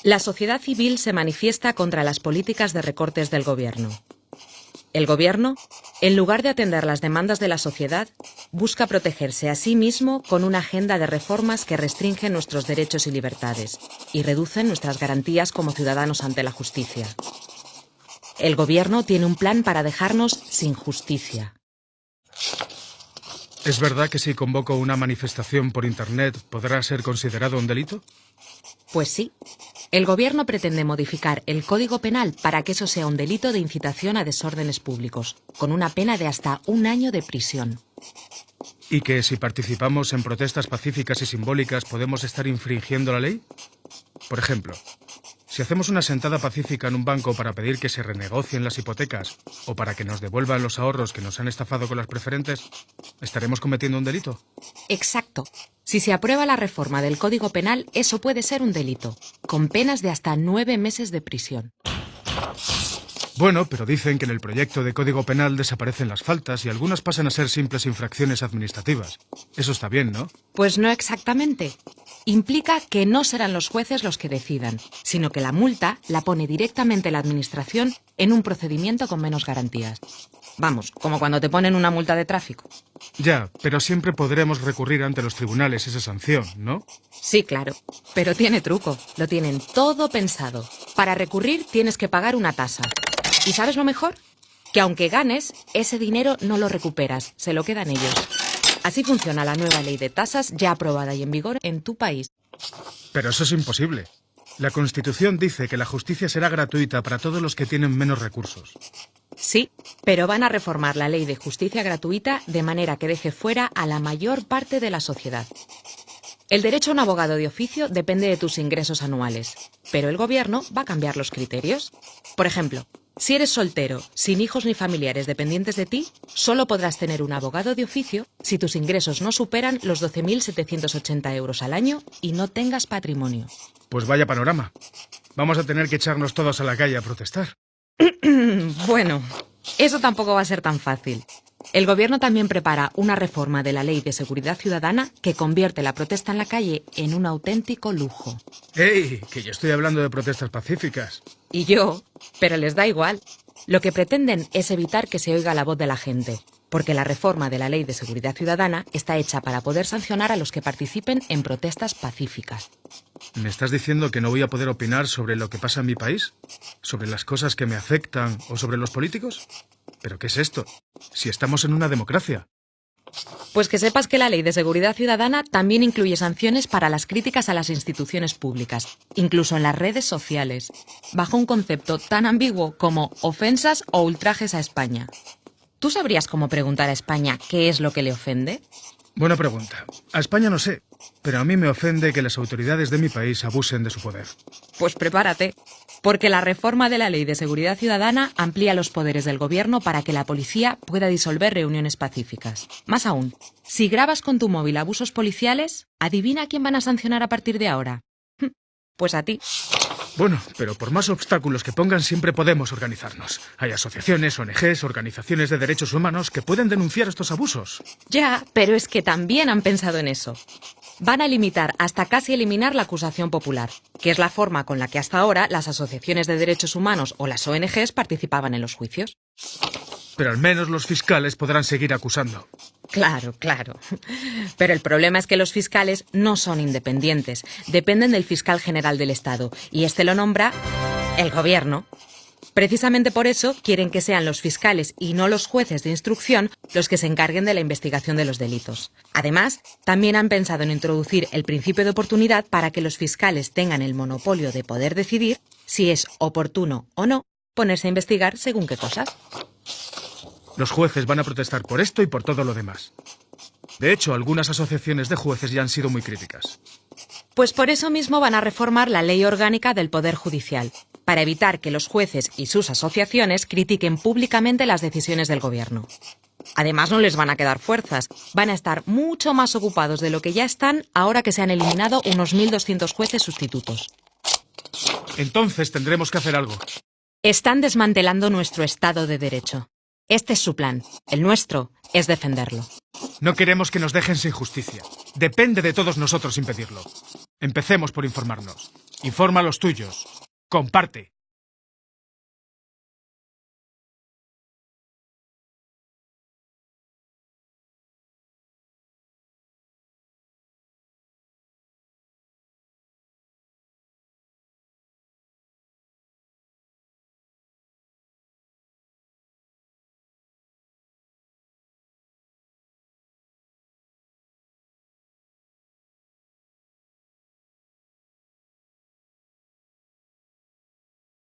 La sociedad civil se manifiesta contra las políticas de recortes del gobierno. El gobierno, en lugar de atender las demandas de la sociedad, busca protegerse a sí mismo con una agenda de reformas que restringen nuestros derechos y libertades y reducen nuestras garantías como ciudadanos ante la justicia. El gobierno tiene un plan para dejarnos sin justicia. ¿Es verdad que si convoco una manifestación por Internet podrá ser considerado un delito? Pues sí. El gobierno pretende modificar el Código Penal para que eso sea un delito de incitación a desórdenes públicos, con una pena de hasta 1 año de prisión. ¿Y que si participamos en protestas pacíficas y simbólicas podemos estar infringiendo la ley? Por ejemplo, si hacemos una sentada pacífica en un banco para pedir que se renegocien las hipotecas o para que nos devuelvan los ahorros que nos han estafado con las preferentes, ¿estaremos cometiendo un delito? Exacto. Si se aprueba la reforma del Código Penal, eso puede ser un delito, con penas de hasta 9 meses de prisión. Bueno, pero dicen que en el proyecto de Código Penal desaparecen las faltas y algunas pasan a ser simples infracciones administrativas. Eso está bien, ¿no? Pues no exactamente. Implica que no serán los jueces los que decidan, sino que la multa la pone directamente la Administración en un procedimiento con menos garantías. Vamos, como cuando te ponen una multa de tráfico. Ya, pero siempre podremos recurrir ante los tribunales esa sanción, ¿no? Sí, claro, pero tiene truco. Lo tienen todo pensado. Para recurrir tienes que pagar una tasa. ¿Y sabes lo mejor? Que aunque ganes, ese dinero no lo recuperas, se lo quedan ellos. Así funciona la nueva ley de tasas ya aprobada y en vigor en tu país. Pero eso es imposible. La Constitución dice que la justicia será gratuita para todos los que tienen menos recursos. Sí, pero van a reformar la ley de justicia gratuita de manera que deje fuera a la mayor parte de la sociedad. El derecho a un abogado de oficio depende de tus ingresos anuales, pero el gobierno va a cambiar los criterios. Por ejemplo, si eres soltero, sin hijos ni familiares dependientes de ti, solo podrás tener un abogado de oficio si tus ingresos no superan los 12.780 euros al año y no tengas patrimonio. Pues vaya panorama. Vamos a tener que echarnos todos a la calle a protestar. Bueno, eso tampoco va a ser tan fácil. El gobierno también prepara una reforma de la Ley de Seguridad Ciudadana que convierte la protesta en la calle en un auténtico lujo. ¡Ey! Que yo estoy hablando de protestas pacíficas. Y yo, pero les da igual. Lo que pretenden es evitar que se oiga la voz de la gente, porque la reforma de la Ley de Seguridad Ciudadana está hecha para poder sancionar a los que participen en protestas pacíficas. ¿Me estás diciendo que no voy a poder opinar sobre lo que pasa en mi país? ¿Sobre las cosas que me afectan o sobre los políticos? ¿Pero qué es esto? Si estamos en una democracia. Pues que sepas que la Ley de Seguridad Ciudadana también incluye sanciones para las críticas a las instituciones públicas, incluso en las redes sociales, bajo un concepto tan ambiguo como ofensas o ultrajes a España. ¿Tú sabrías cómo preguntar a España qué es lo que le ofende? Buena pregunta. A España no sé, pero a mí me ofende que las autoridades de mi país abusen de su poder. Pues prepárate, porque la reforma de la Ley de Seguridad Ciudadana amplía los poderes del gobierno para que la policía pueda disolver reuniones pacíficas. Más aún, si grabas con tu móvil abusos policiales, ¿adivina a quién van a sancionar a partir de ahora? Pues a ti. Bueno, pero por más obstáculos que pongan siempre podemos organizarnos. Hay asociaciones, ONGs, organizaciones de derechos humanos que pueden denunciar estos abusos. Ya, pero es que también han pensado en eso. Van a limitar hasta casi eliminar la acusación popular, que es la forma con la que hasta ahora las asociaciones de derechos humanos o las ONGs participaban en los juicios. Pero al menos los fiscales podrán seguir acusando. Claro, claro. Pero el problema es que los fiscales no son independientes. Dependen del fiscal general del Estado. Y este lo nombra el gobierno. Precisamente por eso quieren que sean los fiscales y no los jueces de instrucción los que se encarguen de la investigación de los delitos. Además, también han pensado en introducir el principio de oportunidad para que los fiscales tengan el monopolio de poder decidir si es oportuno o no ponerse a investigar según qué cosas. Los jueces van a protestar por esto y por todo lo demás. De hecho, algunas asociaciones de jueces ya han sido muy críticas. Pues por eso mismo van a reformar la Ley Orgánica del Poder Judicial, para evitar que los jueces y sus asociaciones critiquen públicamente las decisiones del gobierno. Además, no les van a quedar fuerzas. Van a estar mucho más ocupados de lo que ya están ahora que se han eliminado unos 1.200 jueces sustitutos. Entonces tendremos que hacer algo. Están desmantelando nuestro Estado de Derecho. Este es su plan. El nuestro es defenderlo. No queremos que nos dejen sin justicia. Depende de todos nosotros impedirlo. Empecemos por informarnos. Informa a los tuyos. Comparte.